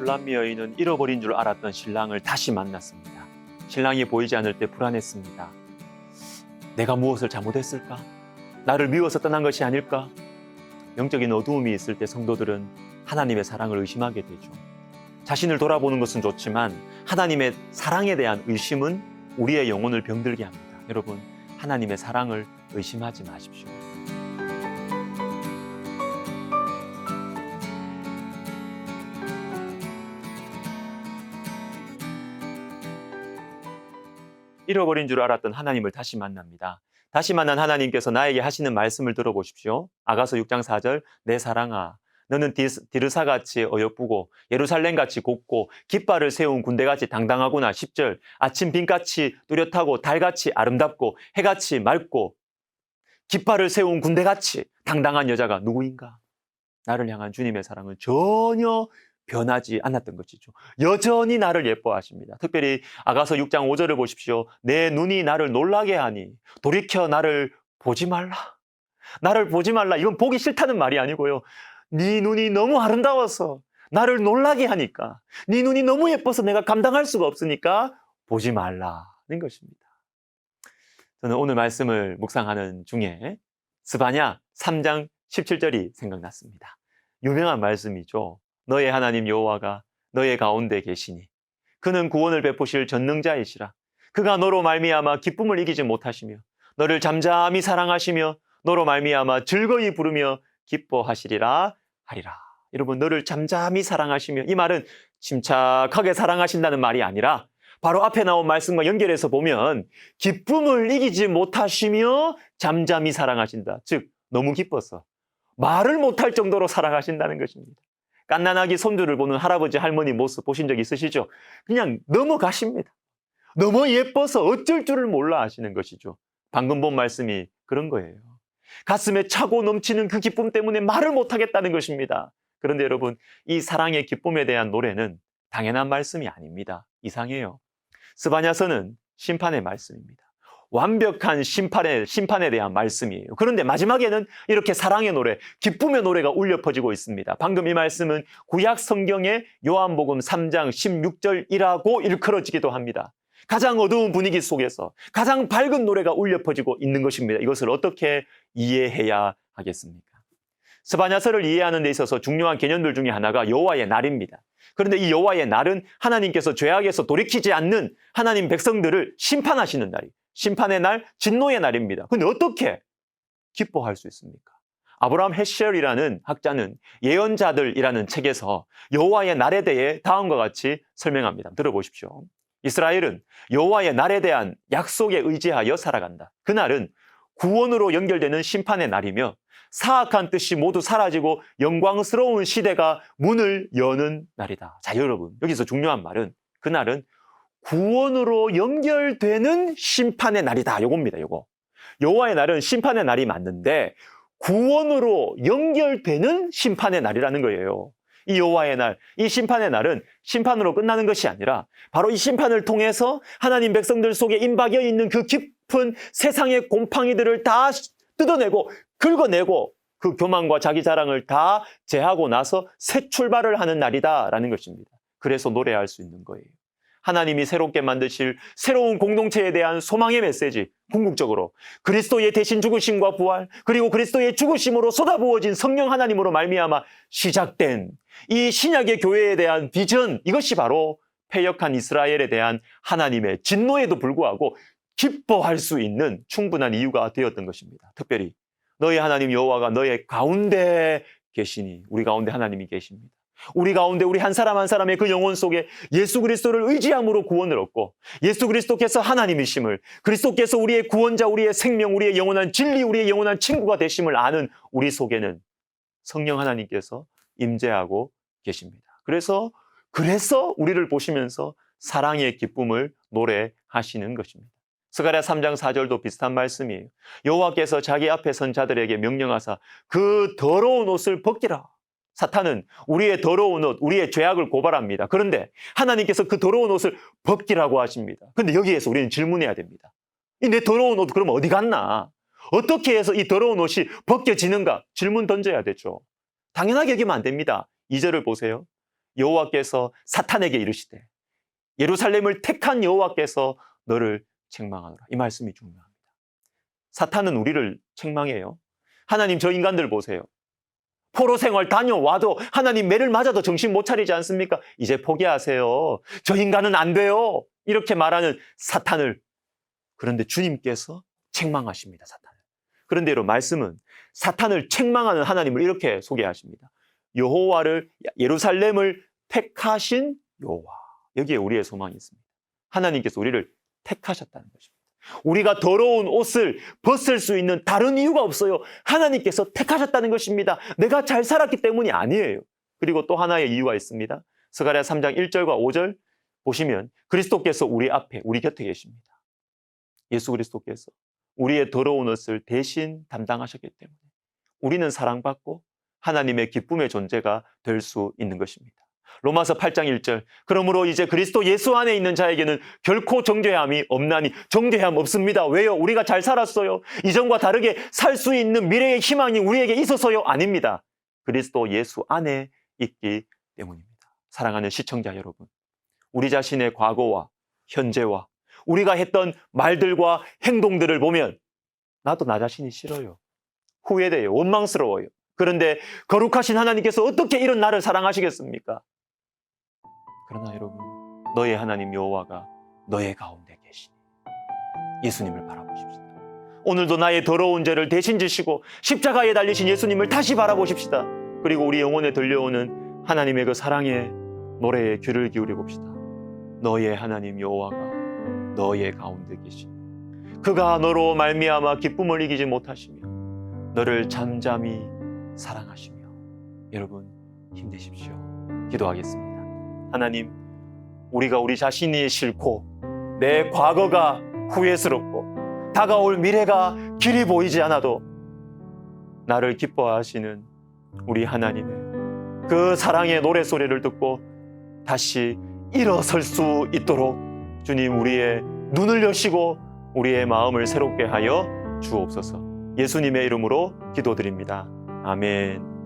술람미 여인은 잃어버린 줄 알았던 신랑을 다시 만났습니다. 신랑이 보이지 않을 때 불안했습니다. 내가 무엇을 잘못했을까? 나를 미워서 떠난 것이 아닐까? 영적인 어두움이 있을 때 성도들은 하나님의 사랑을 의심하게 되죠. 자신을 돌아보는 것은 좋지만 하나님의 사랑에 대한 의심은 우리의 영혼을 병들게 합니다. 여러분, 하나님의 사랑을 의심하지 마십시오. 잃어버린 줄 알았던 하나님을 다시 만납니다. 다시 만난 하나님께서 나에게 하시는 말씀을 들어보십시오. 아가서 6장 4절, 내 사랑아, 너는 디르사같이 어여쁘고 예루살렘같이 곱고 깃발을 세운 군대같이 당당하구나. 10절, 아침 빛같이 뚜렷하고 달같이 아름답고 해같이 맑고 깃발을 세운 군대같이 당당한 여자가 누구인가? 나를 향한 주님의 사랑은 전혀 변하지 않았던 것이죠. 여전히 나를 예뻐하십니다. 특별히 아가서 6장 5절을 보십시오. 내 눈이 나를 놀라게 하니 돌이켜 나를 보지 말라. 나를 보지 말라. 이건 보기 싫다는 말이 아니고요. 네 눈이 너무 아름다워서 나를 놀라게 하니까, 네 눈이 너무 예뻐서 내가 감당할 수가 없으니까 보지 말라는 것입니다. 저는 오늘 말씀을 묵상하는 중에 스바냐 3장 17절이 생각났습니다. 유명한 말씀이죠. 너의 하나님 여호와가 너의 가운데 계시니 그는 구원을 베푸실 전능자이시라. 그가 너로 말미암아 기쁨을 이기지 못하시며 너를 잠잠히 사랑하시며 너로 말미암아 즐거이 부르며 기뻐하시리라 하리라. 여러분, 너를 잠잠히 사랑하시며, 이 말은 침착하게 사랑하신다는 말이 아니라 바로 앞에 나온 말씀과 연결해서 보면 기쁨을 이기지 못하시며 잠잠히 사랑하신다. 즉 너무 기뻐서 말을 못할 정도로 사랑하신다는 것입니다. 갓난아기 손주를 보는 할아버지 할머니 모습 보신 적 있으시죠? 그냥 넘어가십니다. 너무 예뻐서 어쩔 줄을 몰라 하시는 것이죠. 방금 본 말씀이 그런 거예요. 가슴에 차고 넘치는 그 기쁨 때문에 말을 못하겠다는 것입니다. 그런데 여러분, 이 사랑의 기쁨에 대한 노래는 당연한 말씀이 아닙니다. 이상해요. 스바냐서는 심판의 말씀입니다. 완벽한 심판에 대한 말씀이에요. 그런데 마지막에는 이렇게 사랑의 노래, 기쁨의 노래가 울려 퍼지고 있습니다. 방금 이 말씀은 구약 성경의 요한복음 3장 16절이라고 일컬어지기도 합니다. 가장 어두운 분위기 속에서 가장 밝은 노래가 울려 퍼지고 있는 것입니다. 이것을 어떻게 이해해야 하겠습니까? 스바냐서를 이해하는 데 있어서 중요한 개념들 중에 하나가 여호와의 날입니다. 그런데 이 여호와의 날은 하나님께서 죄악에서 돌이키지 않는 하나님 백성들을 심판하시는 날이에요. 심판의 날, 진노의 날입니다. 그런데 어떻게 기뻐할 수 있습니까? 아브라함 헤셜이라는 학자는 예언자들이라는 책에서 여호와의 날에 대해 다음과 같이 설명합니다. 들어보십시오. 이스라엘은 여호와의 날에 대한 약속에 의지하여 살아간다. 그날은 구원으로 연결되는 심판의 날이며 사악한 뜻이 모두 사라지고 영광스러운 시대가 문을 여는 날이다. 자, 여러분, 여기서 중요한 말은 그날은 구원으로 연결되는 심판의 날이다. 요겁니다. 요거. 여호와의 날은 심판의 날이 맞는데 구원으로 연결되는 심판의 날이라는 거예요. 이 여호와의 날, 이 심판의 날은 심판으로 끝나는 것이 아니라 바로 이 심판을 통해서 하나님 백성들 속에 임박여 있는 그 깊은 세상의 곰팡이들을 다 뜯어내고 긁어내고 그 교만과 자기 자랑을 다 제하고 나서 새 출발을 하는 날이다라는 것입니다. 그래서 노래할 수 있는 거예요. 하나님이 새롭게 만드실 새로운 공동체에 대한 소망의 메시지, 궁극적으로 그리스도의 대신 죽으심과 부활, 그리고 그리스도의 죽으심으로 쏟아부어진 성령 하나님으로 말미암아 시작된 이 신약의 교회에 대한 비전, 이것이 바로 패역한 이스라엘에 대한 하나님의 진노에도 불구하고 기뻐할 수 있는 충분한 이유가 되었던 것입니다. 특별히 너희 하나님 여호와가 너의 가운데 계시니, 우리 가운데 하나님이 계십니다. 우리 가운데 우리 한 사람 한 사람의 그 영혼 속에 예수 그리스도를 의지함으로 구원을 얻고 예수 그리스도께서 하나님이심을, 그리스도께서 우리의 구원자, 우리의 생명, 우리의 영원한 진리, 우리의 영원한 친구가 되심을 아는 우리 속에는 성령 하나님께서 임재하고 계십니다. 그래서 우리를 보시면서 사랑의 기쁨을 노래하시는 것입니다. 스가랴 3장 4절도 비슷한 말씀이에요. 여호와께서 자기 앞에 선 자들에게 명령하사 그 더러운 옷을 벗기라. 사탄은 우리의 더러운 옷, 우리의 죄악을 고발합니다. 그런데 하나님께서 그 더러운 옷을 벗기라고 하십니다. 그런데 여기에서 우리는 질문해야 됩니다. 이 내 더러운 옷 그럼 어디 갔나? 어떻게 해서 이 더러운 옷이 벗겨지는가? 질문 던져야 되죠. 당연하게 여기면 안 됩니다. 2절을 보세요. 여호와께서 사탄에게 이르시되 예루살렘을 택한 여호와께서 너를 책망하노라. 이 말씀이 중요합니다. 사탄은 우리를 책망해요. 하나님, 저 인간들 보세요. 포로 생활 다녀와도 하나님 매를 맞아도 정신 못 차리지 않습니까? 이제 포기하세요. 저 인간은 안 돼요. 이렇게 말하는 사탄을, 그런데 주님께서 책망하십니다. 사탄을. 그런데 여러분, 말씀은 사탄을 책망하는 하나님을 이렇게 소개하십니다. 여호와를, 예루살렘을 택하신 여호와. 여기에 우리의 소망이 있습니다. 하나님께서 우리를 택하셨다는 것입니다. 우리가 더러운 옷을 벗을 수 있는 다른 이유가 없어요. 하나님께서 택하셨다는 것입니다. 내가 잘 살았기 때문이 아니에요. 그리고 또 하나의 이유가 있습니다. 스가랴 3장 1절과 5절 보시면 그리스도께서 우리 앞에, 우리 곁에 계십니다. 예수 그리스도께서 우리의 더러운 옷을 대신 담당하셨기 때문에 우리는 사랑받고 하나님의 기쁨의 존재가 될 수 있는 것입니다. 로마서 8장 1절, 그러므로 이제 그리스도 예수 안에 있는 자에게는 결코 정죄함이 없나니. 정죄함 없습니다. 왜요? 우리가 잘 살았어요. 이전과 다르게 살 수 있는 미래의 희망이 우리에게 있어서요? 아닙니다. 그리스도 예수 안에 있기 때문입니다. 사랑하는 시청자 여러분, 우리 자신의 과거와 현재와 우리가 했던 말들과 행동들을 보면 나도 나 자신이 싫어요. 후회돼요. 원망스러워요. 그런데 거룩하신 하나님께서 어떻게 이런 나를 사랑하시겠습니까? 그러나 여러분, 너의 하나님 여호와가 너의 가운데 계시니 예수님을 바라보십시다. 오늘도 나의 더러운 죄를 대신 지시고 십자가에 달리신 예수님을 다시 바라보십시다. 그리고 우리 영혼에 들려오는 하나님의 그 사랑의 노래에 귀를 기울여 봅시다. 너의 하나님 여호와가 너의 가운데 계시니 그가 너로 말미암아 기쁨을 이기지 못하시며 너를 잠잠히 사랑하시며. 여러분, 힘내십시오. 기도하겠습니다. 하나님, 우리가 우리 자신이 싫고 내 과거가 후회스럽고 다가올 미래가 길이 보이지 않아도 나를 기뻐하시는 우리 하나님의 그 사랑의 노래소리를 듣고 다시 일어설 수 있도록 주님, 우리의 눈을 여시고 우리의 마음을 새롭게 하여 주옵소서. 예수님의 이름으로 기도드립니다. 아멘.